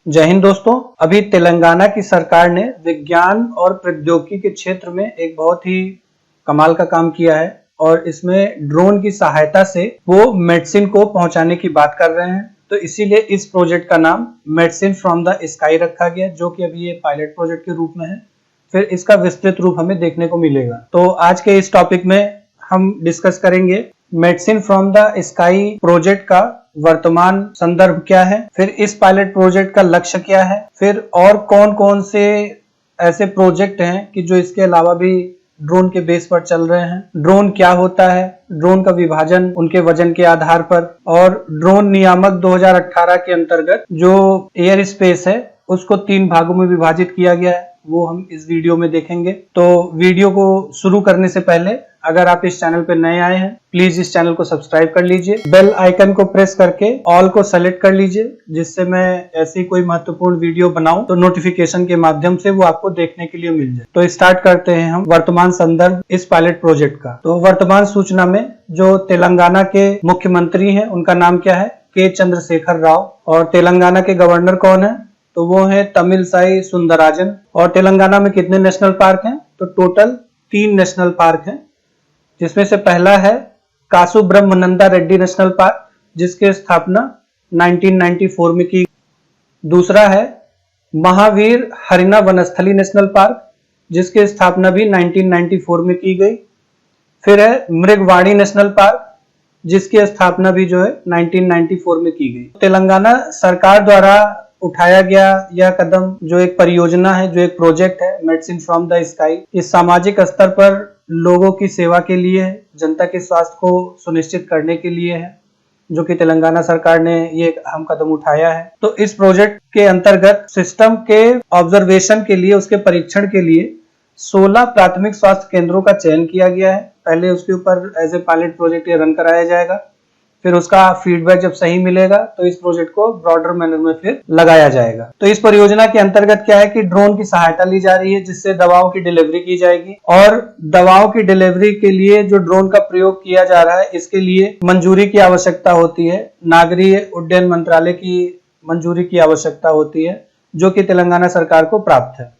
जय हिंद दोस्तों। अभी तेलंगाना की सरकार ने विज्ञान और प्रौद्योगिकी के क्षेत्र में एक बहुत ही कमाल का काम किया है और इसमें ड्रोन की सहायता से वो मेडिसिन को पहुंचाने की बात कर रहे हैं। तो इसीलिए इस प्रोजेक्ट का नाम मेडिसिन फ्रॉम द स्काई रखा गया, जो कि अभी ये पायलट प्रोजेक्ट के रूप में है। फिर इसका विस्तृत रूप हमें देखने को मिलेगा। तो आज के इस टॉपिक में हम डिस्कस करेंगे medicine from the sky project का वर्तमान संदर्भ क्या है, फिर इस पायलट प्रोजेक्ट का लक्ष्य क्या है, फिर और कौन कौन से ऐसे प्रोजेक्ट हैं कि जो इसके अलावा भी ड्रोन के बेस पर चल रहे हैं, ड्रोन क्या होता है, ड्रोन का विभाजन उनके वजन के आधार पर, और ड्रोन नियामक 2018 के अंतर्गत जो एयर स्पेस है उसको 3 भागों में विभाजित किया गया है, वो हम इस वीडियो में देखेंगे। तो वीडियो को शुरू करने से पहले अगर आप इस चैनल पर नए आए हैं, प्लीज इस चैनल को सब्सक्राइब कर लीजिए, बेल आइकन को प्रेस करके ऑल को सेलेक्ट कर लीजिए, जिससे मैं ऐसी कोई महत्वपूर्ण वीडियो बनाऊं तो नोटिफिकेशन के माध्यम से वो आपको देखने के लिए मिल जाए। तो स्टार्ट करते हैं हम वर्तमान संदर्भ इस पायलट प्रोजेक्ट का। तो वर्तमान सूचना में जो तेलंगाना के मुख्यमंत्री हैं उनका नाम क्या है, के चंद्रशेखर राव, और तेलंगाना के गवर्नर कौन है, तो वो है तमिलसाई सुंदरराजन। और तेलंगाना में कितने नेशनल पार्क हैं, तो टोटल 3 नेशनल पार्क हैं, जिसमें से पहला है कासु ब्रह्मानंदा रेड्डी नेशनल पार्क, जिसकी स्थापना 1994 में की। दूसरा है महावीर हरिना वनस्थली नेशनल पार्क, जिसकी स्थापना भी 1994 में की गई। फिर है मृगवाणी नेशनल पार्क, जिसकी स्थापना भी जो है 1994 में की गई। तेलंगाना सरकार द्वारा उठाया गया यह कदम, जो एक परियोजना है, जो एक प्रोजेक्ट है मेडिसिन फ्रॉम द स्काई, इस सामाजिक स्तर पर लोगों की सेवा के लिए है, जनता के स्वास्थ्य को सुनिश्चित करने के लिए है, जो कि तेलंगाना सरकार ने ये एक अहम कदम उठाया है। तो इस प्रोजेक्ट के अंतर्गत सिस्टम के ऑब्जर्वेशन के लिए, उसके परीक्षण के लिए 16 प्राथमिक स्वास्थ्य केंद्रों का चयन किया गया है। पहले उसके ऊपर एज ए पायलट प्रोजेक्ट ये रन कराया जाएगा, फिर उसका फीडबैक जब सही मिलेगा तो इस प्रोजेक्ट को ब्रॉडर मैनर में फिर लगाया जाएगा। तो इस परियोजना के अंतर्गत क्या है कि ड्रोन की सहायता ली जा रही है, जिससे दवाओं की डिलीवरी की जाएगी, और दवाओं की डिलीवरी के लिए जो ड्रोन का प्रयोग किया जा रहा है, इसके लिए मंजूरी की आवश्यकता होती है, नागरिक उड्डयन मंत्रालय की मंजूरी की आवश्यकता होती है, जो कि तेलंगाना सरकार को प्राप्त है।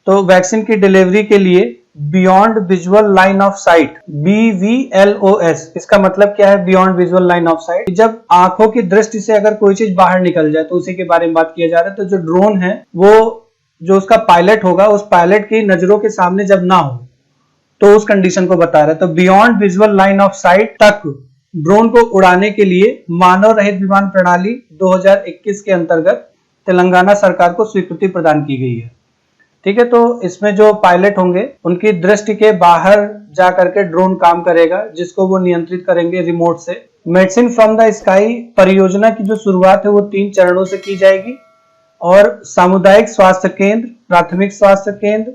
तो वैक्सीन की डिलीवरी के लिए beyond visual line of site, BVLOS, इसका मतलब क्या है beyond visual line of site? जब आंखों की दृष्टि से अगर कोई चीज बाहर निकल जाए तो उसी के बारे में बात किया जा रहा है। तो जो ड्रोन है वो जो उसका पायलट होगा, उस पायलट की नजरों के सामने जब ना हो तो उस कंडीशन को बता रहा है। तो beyond visual line of site तक ड्रोन को उड़ाने के लिए मानव रहित विमान प्रणाली 2021 के अंतर्गत तेलंगाना सरकार को स्वीकृति प्रदान की गई है। ठीक है, तो इसमें जो पायलट होंगे उनकी दृष्टि के बाहर जा करके ड्रोन काम करेगा, जिसको वो नियंत्रित करेंगे रिमोट से। मेडिसिन फ्रॉम द स्काई परियोजना की जो शुरुआत है वो 3 चरणों से की जाएगी, और सामुदायिक स्वास्थ्य केंद्र, प्राथमिक स्वास्थ्य केंद्र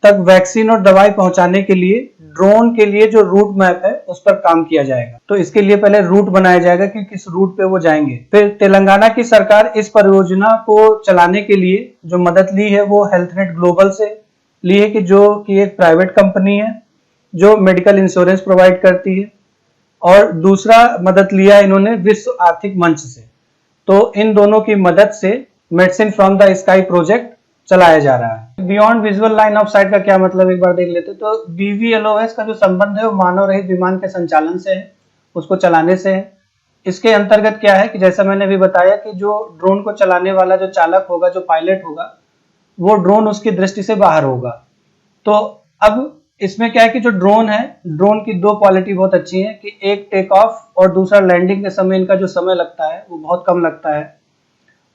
तक वैक्सीन और दवाई पहुंचाने के लिए ड्रोन के लिए जो रूट मैप है उस पर काम किया जाएगा। तो इसके लिए पहले रूट बनाया जाएगा कि किस रूट पे वो जाएंगे। फिर तेलंगाना की सरकार इस परियोजना को चलाने के लिए जो मदद ली है वो हेल्थनेट ग्लोबल से ली है, कि जो कि एक प्राइवेट कंपनी है जो मेडिकल इंश्योरेंस प्रोवाइड करती है, और दूसरा मदद लिया इन्होंने विश्व आर्थिक मंच से। तो इन दोनों की मदद से medicine from the sky project चलाया जा रहा है। Beyond visual line of site का क्या मतलब, एक बार देख लेते। तो BVLOS का जो संबंध है वो मानव रहित विमान के संचालन से है, उसको चलाने से है। इसके अंतर्गत क्या है कि जैसा मैंने भी बताया कि जो ड्रोन को चलाने वाला जो चालक होगा, जो पायलट होगा, वो ड्रोन उसकी दृष्टि से बाहर होगा। तो अब इसमें क्या है कि जो ड्रोन है, ड्रोन की 2 क्वालिटी बहुत अच्छी है, कि एक टेक ऑफ और दूसरा लैंडिंग के समय इनका जो समय लगता है वो बहुत कम लगता है,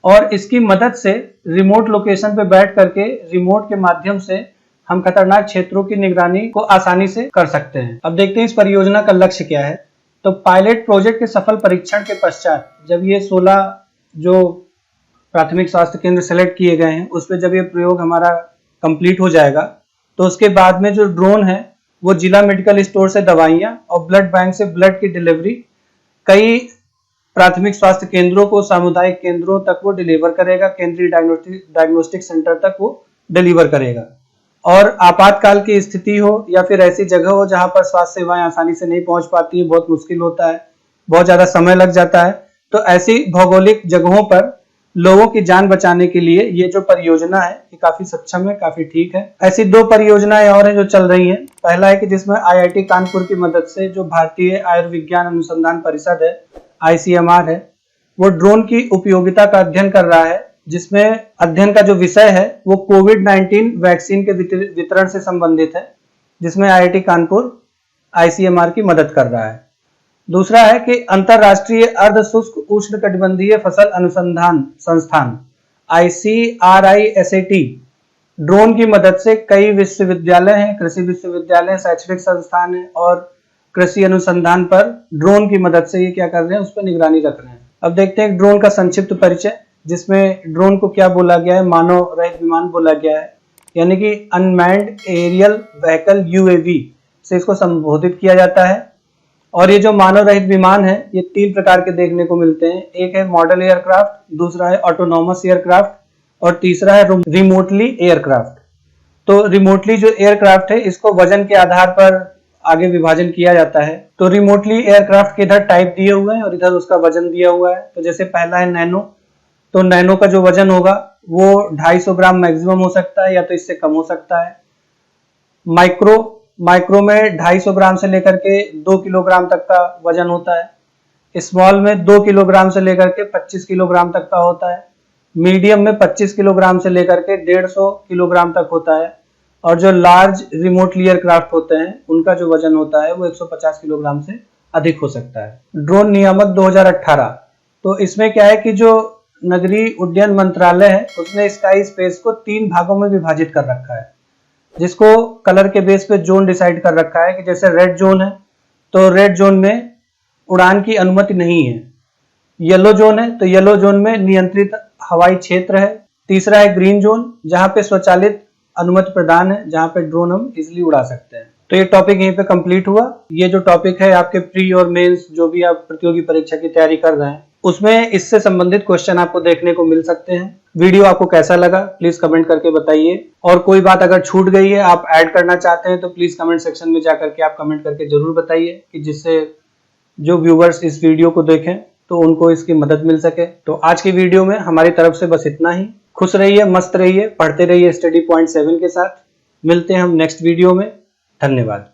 और इसकी मदद से रिमोट लोकेशन पे बैठ करके रिमोट के माध्यम से हम खतरनाक क्षेत्रों की निगरानी को आसानी से कर सकते हैं। अब देखते हैं इस परियोजना का लक्ष्य क्या है। तो पायलट प्रोजेक्ट के सफल परीक्षण के पश्चात जब ये 16 जो प्राथमिक स्वास्थ्य केंद्र सेलेक्ट किए गए हैं उस पर जब ये प्रयोग हमारा कंप्लीट हो जाएगा, तो उसके बाद में जो ड्रोन है वो जिला मेडिकल स्टोर से दवाइयां और ब्लड बैंक से ब्लड की डिलीवरी कई प्राथमिक स्वास्थ्य केंद्रों को, सामुदायिक केंद्रों तक वो डिलीवर करेगा, केंद्रीय डायग्नोस्टिक सेंटर तक वो डिलीवर करेगा। और आपातकाल की स्थिति हो या फिर ऐसी जगह हो जहां पर स्वास्थ्य सेवाएं आसानी से नहीं पहुंच पाती है, बहुत मुश्किल होता है, बहुत ज्यादा समय लग जाता है, तो ऐसी भौगोलिक जगहों पर लोगों की जान बचाने के लिए ये जो परियोजना है ये काफी सक्षम है, काफी ठीक है। ऐसी 2 परियोजनाएं और हैं जो चल रही हैं। पहला है कि जिसमें IIT कानपुर की मदद से जो भारतीय आयुर्विज्ञान अनुसंधान परिषद है, ICMR है, वो ड्रोन की उपयोगिता का अध्ययन कर रहा है, जिसमें अध्ययन का जो विषय है वो कोविड-19 वैक्सीन के वितरण से संबंधित है, जिसमें IIT कानपुर ICMR की मदद कर रहा है। दूसरा है कि अंतरराष्ट्रीय अर्ध शुष्क उष्णकटिबंधीय फसल अनुसंधान संस्थान ICRISAT ड्रोन की मदद से कई विश्वविद्यालय हैं, कृषि विश्वविद्यालय, शैक्षणिक संस्थान है और कृषि अनुसंधान पर ड्रोन की मदद से ये क्या कर रहे हैं, उस पर निगरानी रख रहे हैं। अब देखते हैं ड्रोन का संक्षिप्त परिचय, जिसमें ड्रोन को क्या बोला गया है, मानव रहित विमान बोला गया है, यानी कि अनमैन्ड एरियल व्हीकल UAV से इसको संबोधित किया जाता है। और ये जो मानव रहित विमान है ये 3 प्रकार के देखने को मिलते हैं। एक है मॉडल एयरक्राफ्ट, दूसरा है ऑटोनॉमस एयरक्राफ्ट और तीसरा है रिमोटली एयरक्राफ्ट। तो रिमोटली जो एयरक्राफ्ट है इसको वजन के आधार पर आगे विभाजन किया जाता है। तो रिमोटली एयरक्राफ्ट के इधर टाइप दिए हुए हैं और इधर उसका वजन दिया हुआ है। तो जैसे पहला है नैनो, तो नैनो का जो वजन होगा वो 250 ग्राम मैक्सिमम हो सकता है या तो इससे कम हो सकता है। माइक्रो में 250 ग्राम से लेकर के 2 किलोग्राम तक का वजन होता है। स्मॉल में 2 किलोग्राम से लेकर के 25 किलोग्राम तक का होता है। मीडियम में 25 किलोग्राम से लेकर के 150 किलोग्राम तक होता है। और जो लार्ज रिमोटली एयरक्राफ्ट होते हैं उनका जो वजन होता है वो 150 किलोग्राम से अधिक हो सकता है। ड्रोन नियामक 2018, तो इसमें क्या है कि जो नगरीय उड्डयन मंत्रालय है उसने स्काई स्पेस को 3 भागों में विभाजित कर रखा है, जिसको कलर के बेस पे जोन डिसाइड कर रखा है कि जैसे रेड जोन है तो रेड जोन में उड़ान की अनुमति नहीं है। येलो जोन है तो येलो जोन में नियंत्रित हवाई क्षेत्र है। तीसरा है ग्रीन जोन, जहां पे स्वचालित अनुमति प्रदान है, जहां पे ड्रोन हम इजिली उड़ा सकते हैं। तो ये टॉपिक यहीं पे कंप्लीट हुआ। ये जो टॉपिक है आपके प्री और मेंस जो भी आप प्रतियोगी परीक्षा की तैयारी कर रहे हैं उसमें इससे संबंधित क्वेश्चन आपको देखने को मिल सकते हैं। वीडियो आपको कैसा लगा प्लीज कमेंट करके बताइए, और कोई बात अगर छूट गई है आप ऐड करना चाहते हैं तो प्लीज कमेंट सेक्शन में जाकर के आप कमेंट करके जरूर बताइए, कि जिससे जो व्यूवर्स इस वीडियो को देखें तो उनको इसकी मदद मिल सके। तो आज की वीडियो में हमारी तरफ से बस इतना ही। खुश रहिए, मस्त रहिए, पढ़ते रहिए स्टडी पॉइंट 7 के साथ। मिलते हैं हम नेक्स्ट वीडियो में। धन्यवाद।